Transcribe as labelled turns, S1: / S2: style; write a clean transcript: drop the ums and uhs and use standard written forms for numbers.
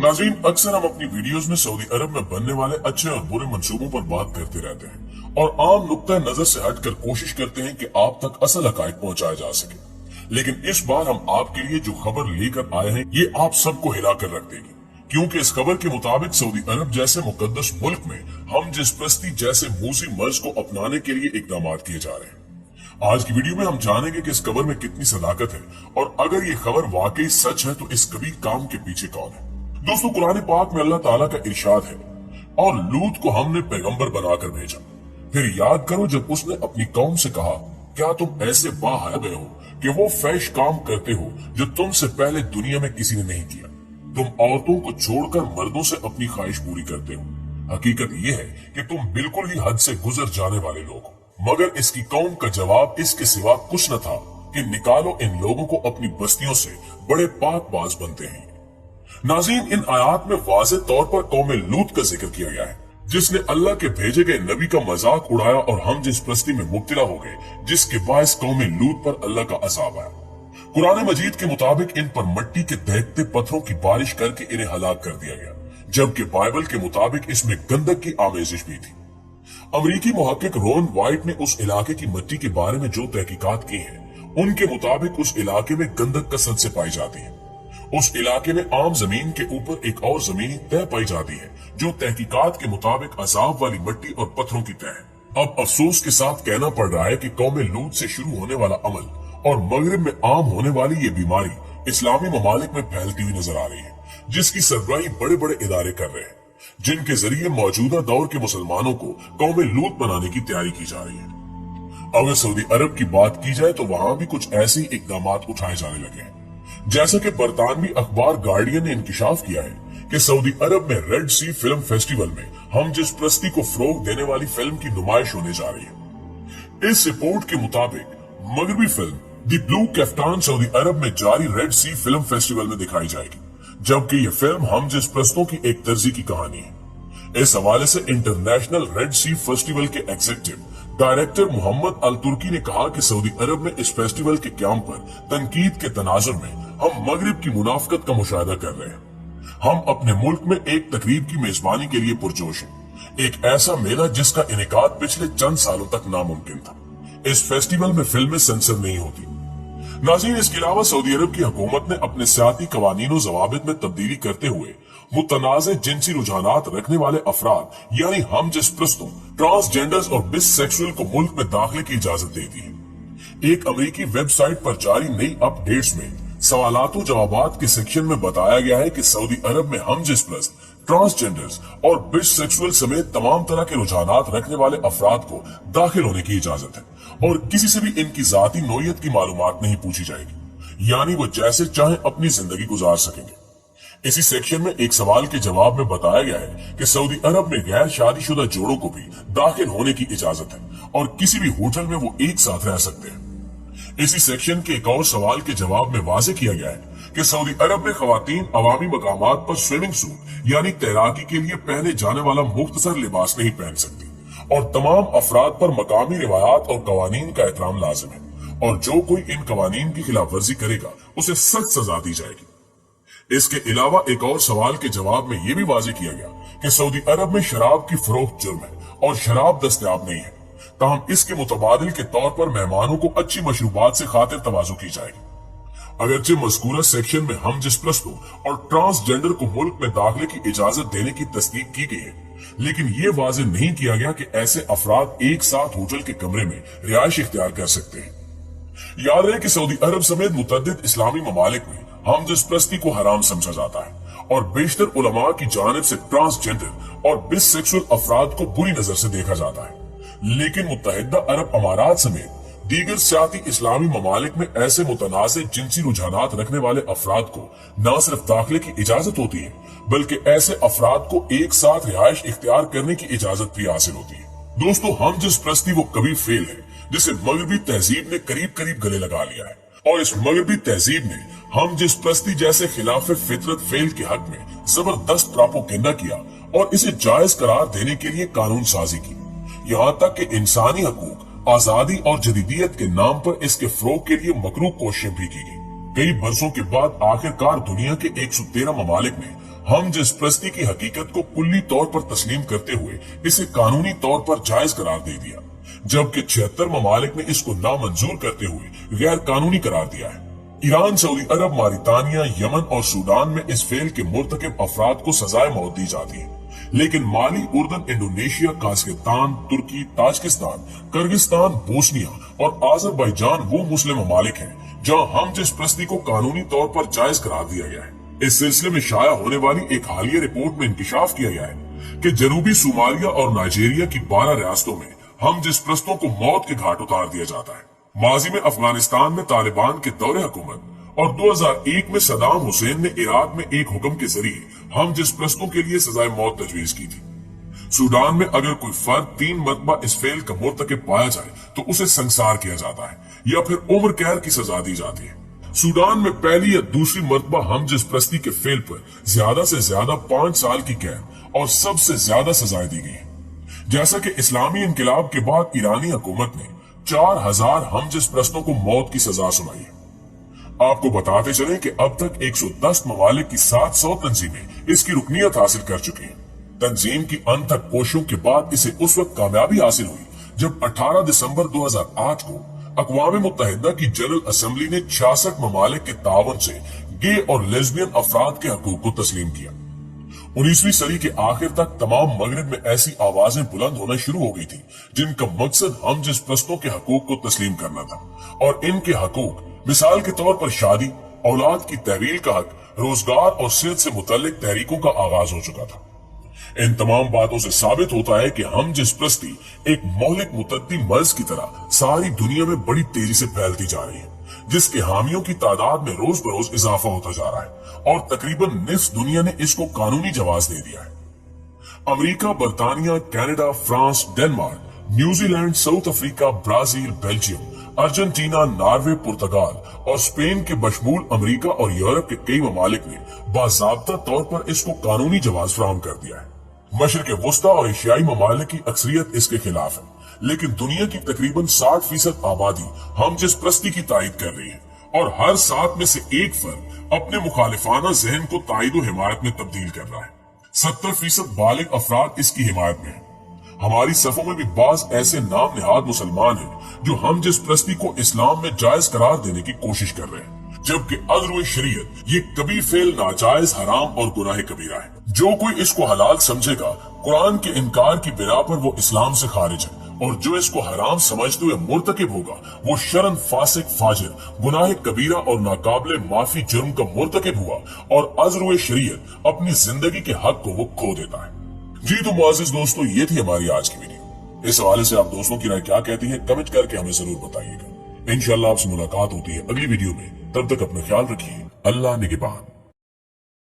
S1: नाज़रीन, अक्सर हम अपनी वीडियोस में सऊदी अरब में बनने वाले अच्छे और बुरे मंसूबों पर बात करते रहते हैं और आम नुक्ता नजर से हटकर कोशिश करते हैं कि आप तक असल हकायक पहुंचाया जा सके। लेकिन इस बार हम आपके लिए जो खबर लेकर आए हैं ये आप सबको हिलाकर रख देगी, क्योंकि इस खबर के मुताबिक सऊदी अरब जैसे मुकद्दस मुल्क में हम जिसपरस्ती जैसे मूसी मर्ज को अपनाने के लिए इकदाम किए जा रहे हैं। आज की वीडियो में हम जानेंगे कि इस खबर में कितनी सदाकत है और अगर ये खबर वाकई सच है तो इस कबीर काम के पीछे कौन है। दोस्तों, कुरान पाक में अल्लाह ताला का इरशाद है, और लूत को हमने पैगंबर बनाकर भेजा। फिर याद करो जब उसने अपनी कौम से कहा, क्या तुम ऐसे बाहर गए हो कि वो फैश काम करते हो जो तुमसे पहले दुनिया में किसी ने नहीं किया। तुम औरतों को छोड़कर मर्दों से अपनी ख्वाहिश पूरी करते हो। हकीकत ये है कि तुम बिल्कुल ही हद से गुजर जाने वाले लोग हो। मगर इसकी कौम का जवाब इसके सिवा कुछ न था कि निकालो इन लोगों को अपनी बस्तियों से, बड़े पाकबाज बनते हैं। नाज़रीन, इन आयात में वाज़ेह तौर पर कौम लूत का जिक्र किया गया है, जिसने अल्लाह के भेजे गए नबी का मजाक उड़ाया और हम जिसपरस्ती में मुब्तला हो गए, जिसके बायस कौम लूत पर अल्लाह का अज़ाब आया। कुरान मजीद के मुताबिक इन पर मट्टी के दहकते पत्थरों की बारिश करके इन्हें हलाक कर दिया गया, जबकि बाइबल के मुताबिक इसमें गंदक की आमेजिश भी थी। अमरीकी मुहक्किक रोन वाइट ने उस इलाके की मिट्टी के बारे में जो तहकीकात की है, उनके मुताबिक उस इलाके में गंदक कसरत से पाई जाती है। उस इलाके में आम जमीन के ऊपर एक और जमीन तय पाई जाती है, जो तहकीकात के मुताबिक अजाब वाली मिट्टी और पत्थरों की तय है। अब अफसोस के साथ कहना पड़ रहा है कि कौम लूत से शुरू होने वाला अमल और मगरिब में आम होने वाली ये बीमारी इस्लामी ममालिक में फैलती हुई नजर आ रही है, जिसकी सरबराही बड़े बड़े इदारे कर रहे हैं, जिनके जरिए मौजूदा दौर के मुसलमानों को कौम लूत बनाने की तैयारी की जा रही है। अगर सऊदी अरब की बात की जाए तो वहां भी कुछ ऐसे ही इकदाम उठाए जाने लगे हैं। जैसा कि बरतानवी अखबार गार्डियन ने इंकिशाफ किया है कि सऊदी अरब में रेड सी फिल्म फेस्टिवल में हम जिसपरस्ती को फरोग देने वाली फिल्म की नुमाइश होने जा रही है। इस रिपोर्ट के मुताबिक मगरबी फिल्म दी ब्लू कैफ्टान सऊदी अरब में जारी रेड सी फिल्म फेस्टिवल में दिखाई जाएगी, जबकि यह फिल्म हम जिसपरस्तों की एक तर्जी की कहानी है। इस हवाले से इंटरनेशनल रेड सी फेस्टिवल के एग्जीक्यूटिव डायरेक्टर मोहम्मद अल तुर्की ने कहा कि सऊदी अरब में इस फेस्टिवल के क्याम पर तनकीद के तनाजुर में हम मगरिब की मुनाफकत का मुशाहिदा कर रहे हैं। हम अपने मुल्क में एक तकरीब की मेजबानी के लिए पुरजोश हैं, एक ऐसा मेला जिसका इनेकाद पिछले चंद सालों तक नामुमकिन था। इस फेस्टिवल में फिल्में सेंसर नहीं होती। नाज़रीन, इसके अलावा सऊदी अरब की हुकूमत ने अपने सियासी कवानीन और जवाबित में तब्दीली करते हुए मुतनाज़े जिनसी रुझानात रखने वाले अफराद यानी हम जिसपरस्तों, ट्रांसजेंडर्स और बिसेक्सुअल को मुल्क में दाखिले की इजाजत दे दी है। एक अमेरिकी वेबसाइट पर जारी नई अपडेट्स में सवालात जवाबात के सेक्शन में बताया गया है कि सऊदी अरब में हम जिसपरस्त, ट्रांसजेंडर्स और बिसेक्सुअल समेत तमाम तरह के रुझानात रखने वाले अफराद को दाखिल होने की इजाजत है और किसी से भी इनकी जाती नोयत की मालूमात नहीं पूछी जाएगी, यानी वो जैसे चाहे अपनी जिंदगी गुजार सकेंगे। इसी सेक्शन में एक सवाल के जवाब में बताया गया है कि सऊदी अरब में गैर शादीशुदा जोड़ों को भी दाखिल होने की इजाजत है और किसी भी होटल में वो एक साथ रह सकते हैं। इसी सेक्शन के एक और सवाल के जवाब में वाजे किया गया है कि सऊदी अरब में खवातीन अवामी मकामात पर स्विमिंग सूट यानी तैराकी के लिए पहने जाने वाला मुख्तसर लिबास नहीं पहन सकती और तमाम अफराद पर मकामी रिवायात और कवानीन का एहतराम लाजिम है और जो कोई इन कवानीन की खिलाफ वर्जी करेगा उसे सख्त सजा दी जाएगी। इसके अलावा एक और सवाल के जवाब में यह भी वाजे किया गया कि सऊदी अरब में शराब की फरोख्त जुर्म है और शराब दस्तयाब नहीं है, ताहम इसके मुतबादिल के तौर पर मेहमानों को अच्छी मशरूबात से खातिर तवाज़ु की जाएगी। अगरचे मज़कूरा सेक्शन में हम जिसपरस्तों और ट्रांसजेंडर को मुल्क में दाखिले की इजाजत देने की तस्दीक की गई है, लेकिन ये वाजे नहीं किया गया कि ऐसे अफराद एक साथ होटल के कमरे में रिहाइश इख्तियार कर सकते हैं। याद रहे कि सऊदी अरब समेत मुतअद्दिद इस्लामी ममालिक में हम जिसपरस्ती को हराम समझा जाता है और बेशतर उलमा की जानिब से ट्रांसजेंडर और बिसेक्सुअल अफराद को बुरी नजर से देखा जाता है। लेकिन मुत्तहिदा अरब अमारात समेत दीगर सियासी इस्लामी ममालिक में ऐसे मुतनाज़े जिनसी रुझानात रखने वाले अफराद को न सिर्फ दाखिले की इजाजत होती है, बल्कि ऐसे अफराद को एक साथ रिहाइश इख्तियार करने की इजाजत भी हासिल होती है। दोस्तों, हम जिसपरस्ती वो कबीर फेल है जिसे मगरबी तहजीब ने करीब करीब गले लगा लिया है और इस मगरबी तहजीब ने हम जिसपरस्ती जैसे खिलाफ फितरत फेल के हक में जबरदस्त प्रोपेगेंडा किया और इसे जायज करार देने के लिए कानून साजी की। यहाँ तक कि इंसानी हकूक, आजादी और जदीदियत के नाम पर इसके फरोग के लिए मकरूह कोशिशें भी की गई। कई बरसों के बाद आखिरकार दुनिया के 113 ममालिक में हम जिस प्रस्ती की हकीकत को कुल्ली तौर पर तस्लीम करते हुए इसे कानूनी तौर पर जायज करार दे दिया, जबकि 76 ममालिक ने इसको नामंजूर करते हुए गैर कानूनी करार दिया है। ईरान, सऊदी अरब, मारितानिया, यमन और सूडान में इस फेल के मुर्तकिब अफराद को सजाए मौत दी जाती है, लेकिन माली, उर्दन, इंडोनेशिया, काज़ाकिस्तान, तुर्की, ताजिकिस्तान, किर्गिस्तान, बोस्निया और आज़रबाईजान वो मुस्लिम ममालिक हैं जहां हम जिस प्रस्ती को कानूनी तौर पर जायज करार दिया गया है। इस सिलसिले में शाया होने वाली एक हालिया रिपोर्ट में इंकिशाफ किया गया है कि जनूबी सोमालिया और नाइजीरिया की 12 रियासतों में हम जिस प्रस्तों को मौत के घाट उतार दिया जाता है। माजी में अफगानिस्तान में तालिबान के दौरे हुकूमत और 2001 में सदाम हुसैन ने इराक में एक हुक्म के जरिए हम जिस प्रस्तों के लिए सजाए मौत तजवीज की थी। सूडान में अगर कोई फर्द 3 मरतबा इस फेल का मुर्तकिब पाया जाए तो उसे संसार किया जाता है या फिर उम्र कैद की सजा दी जाती है। सूडान में पहली या दूसरी मरतबा हम जिस प्रस्ती के फेल पर ज्यादा से ज्यादा 5 साल की कैद और सबसे ज्यादा सजाएं दी गई है। जैसा कि इस्लामी इनकलाब के बाद ईरानी हुकूमत ने 4000 हम जिस प्रस्तों को मौत की सजा सुनाई है। आपको बताते चलें कि अब तक 110 ममालिक की 700 तंजीमें इसकी रुकनियत हासिल कर चुकी हैं। तंजीम की अनथक कोशिशों के बाद इसे उस वक्त कामयाबी हासिल हुई जब 18 दिसंबर 2008 को अक़वाम मुत्तहिदा की जनरल असेंबली ने 66 ममालिक के तावन से गे और लेस्बियन अफराद के हकूक को तस्लीम किया। 19वीं सदी के आखिर तक तमाम मगरिब में ऐसी आवाजें बुलंद होना शुरू हो गई थी जिनका मकसद हम जिस प्रस्तों के हकूक को तस्लीम करना था, और इनके हकूक मिसाल के तौर पर शादी, औलाद की तहवील का हक, रोजगार और सेहत से मुतल्लिक तहरीकों का आगाज हो चुका था। इन तमाम बातों से साबित होता है कि हम जिस प्रस्ती एक मौलिक मुतद्दी मर्ज की तरह सारी दुनिया में बड़ी तेजी से फैलती जा रही है, जिसके हामियों की तादाद में रोज बरोज इजाफा होता जा रहा है और तकरीबन निफ्स दुनिया ने इसको कानूनी जवाज दे दिया है। अमेरिका, बरतानिया, Canada, France, Denmark, New Zealand, South Africa, Brazil, Belgium, Argentina, Norway, पुर्तगाल और स्पेन के बशमूल अमेरिका और यूरोप के कई ममालिक ने बाज़ाब्ता तौर पर इसको कानूनी जवाज फराहम कर दिया है। मशरिक़ वस्ता और एशियाई ममालिक की अक्सरियत इसके खिलाफ है, लेकिन दुनिया की तकरीबन 60% आबादी हम जिस प्रस्ती की तायद कर रही है और हर 7 में से एक फर्द अपने मुखालिफाना जहन को तायद व हिमायत में तब्दील कर रहा है। 70% बालिग अफराद इसकी हिमायत में है। हमारी सफों में भी बाज ऐसे नाम निहाद मुसलमान हैं जो हम जिस प्रस्ती को इस्लाम में जायज करार देने की कोशिश कर रहे हैं, जबकि अज़्र शरीयत ये कभी फेल, नाजायज, हराम और गुनाह कबीरा है। जो कोई इसको हलाल समझेगा, कुरान के इनकार की बिना पर वो इस्लाम से खारिज है, और जो इसको हराम समझते हुए मुर्तकिब होगा वो शरन, फासिक, फाजिर, गुनाह कबीरा और नाकाबिले माफी जुर्म का मुर्तकिब हुआ और अज़्र शरीयत अपनी जिंदगी के हक को वो खो देता है। जी तो मुआज़िज़ दोस्तों, ये थी हमारी आज की वीडियो। इस हवाले से आप दोस्तों की राय क्या कहती है, कमेंट करके हमें जरूर बताइएगा। इंशाअल्लाह आपसे मुलाकात होती है अगली वीडियो में। तब तक अपना ख्याल रखिए। अल्लाह निगहबान।